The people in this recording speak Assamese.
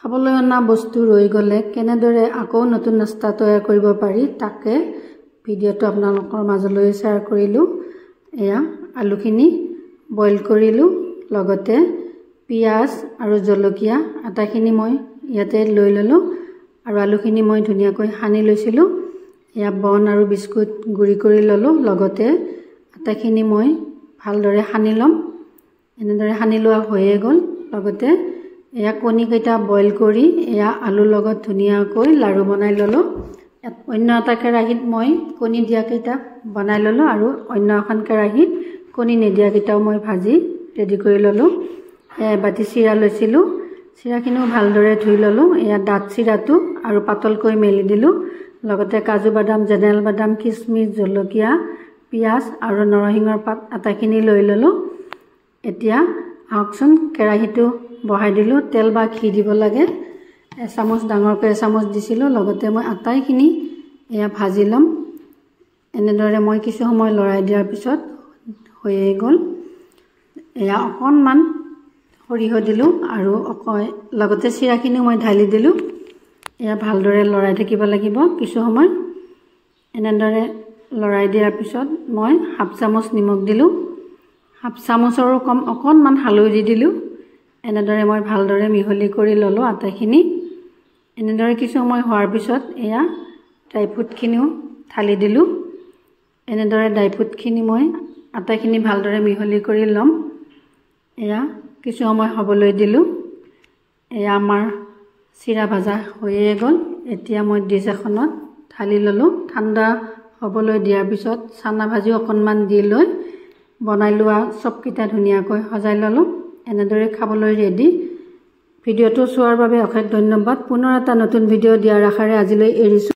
খাবলৈ অনা বস্তু ৰৈ গ'লে কেনেদৰে আকৌ নতুন নাস্তা তৈয়াৰ কৰিব পাৰি তাকে ভিডিঅ'টো আপোনালোকৰ মাজলৈ শ্বেয়াৰ কৰিলোঁ। এয়া আলুখিনি বইল কৰিলোঁ, লগতে পিঁয়াজ আৰু জলকীয়া আটাখিনি মই ইয়াতে লৈ ল'লোঁ আৰু আলুখিনি মই ধুনীয়াকৈ সানি লৈছিলোঁ। এয়া বন আৰু বিস্কুট গুড়ি কৰি ল'লোঁ, লগতে আটাখিনি মই ভালদৰে সানি ল'ম। এনেদৰে সানি লোৱা হৈয়ে গ'ল। লগতে এয়া কণীকেইটা বইল কৰি এয়া আলুৰ লগত ধুনীয়াকৈ লাড়ু বনাই ল'লোঁ। অন্য এটা কেৰাহীত মই কণী দিয়াকেইটা বনাই ল'লোঁ আৰু অন্য এখন কেৰাহীত কণী নিদিয়াকেইটাও মই ভাজি ৰেডি কৰি ল'লোঁ। এবাটি চিৰা লৈছিলোঁ, চিৰাখিনিও ভালদৰে ধুই ল'লোঁ। এয়া ডাঠ চিৰাটো আৰু পাতলকৈ মেলি দিলোঁ। লগতে কাজু বাদাম, জেনেৰেল বাদাম, কিচমিচ, জলকীয়া, পিঁয়াজ আৰু নৰসিংহৰ পাত আটাখিনি লৈ ল'লোঁ। এতিয়া আহকচোন কেৰাহীটো বহাই দিলোঁ। তেল বা ঘি দিব লাগে। এচামুচ ডাঙৰকৈ এচামুচ দিছিলোঁ। লগতে মই আটাইখিনি এয়া ভাজি ল'ম। এনেদৰে মই কিছু সময় লৰাই দিয়াৰ পিছত হৈয়ে গ'ল। এয়া অকণমান সৰিয়হ দিলোঁ আৰু লগতে চিৰাখিনিও মই ঢালি দিলোঁ। এয়া ভালদৰে লৰাই থাকিব লাগিব কিছু সময়। এনেদৰে লৰাই দিয়াৰ পিছত মই হাফ চামুচ নিমখ দিলোঁ, হাফ চামুচৰো কম অকণমান হালধি দিলোঁ। এনেদৰে মই ভালদৰে মিহলি কৰি ল'লোঁ আটাখিনি। এনেদৰে কিছু সময় হোৱাৰ পিছত এয়া ড্ৰাই ফ্ৰুটখিনিও ঢালি দিলোঁ। এনেদৰে ড্ৰাই ফ্ৰুটখিনি মই আটাখিনি ভালদৰে মিহলি কৰি ল'ম। এয়া কিছু সময় হ'বলৈ দিলোঁ। এয়া আমাৰ চিৰা ভাজা হৈয়ে গ'ল। এতিয়া মই ডিছ এখনত ঢালি ল'লোঁ। ঠাণ্ডা হ'বলৈ দিয়াৰ পিছত চানা ভাজিও অকণমান দি লৈ বনাই লোৱা চবকেইটা ধুনীয়াকৈ সজাই ল'লোঁ। এনেদৰে খাবলৈ ৰেডি। ভিডিঅ'টো চোৱাৰ বাবে অশেষ ধন্যবাদ। পুনৰ এটা নতুন ভিডিঅ' দিয়াৰ আশাৰে আজিলৈ এৰিছোঁ।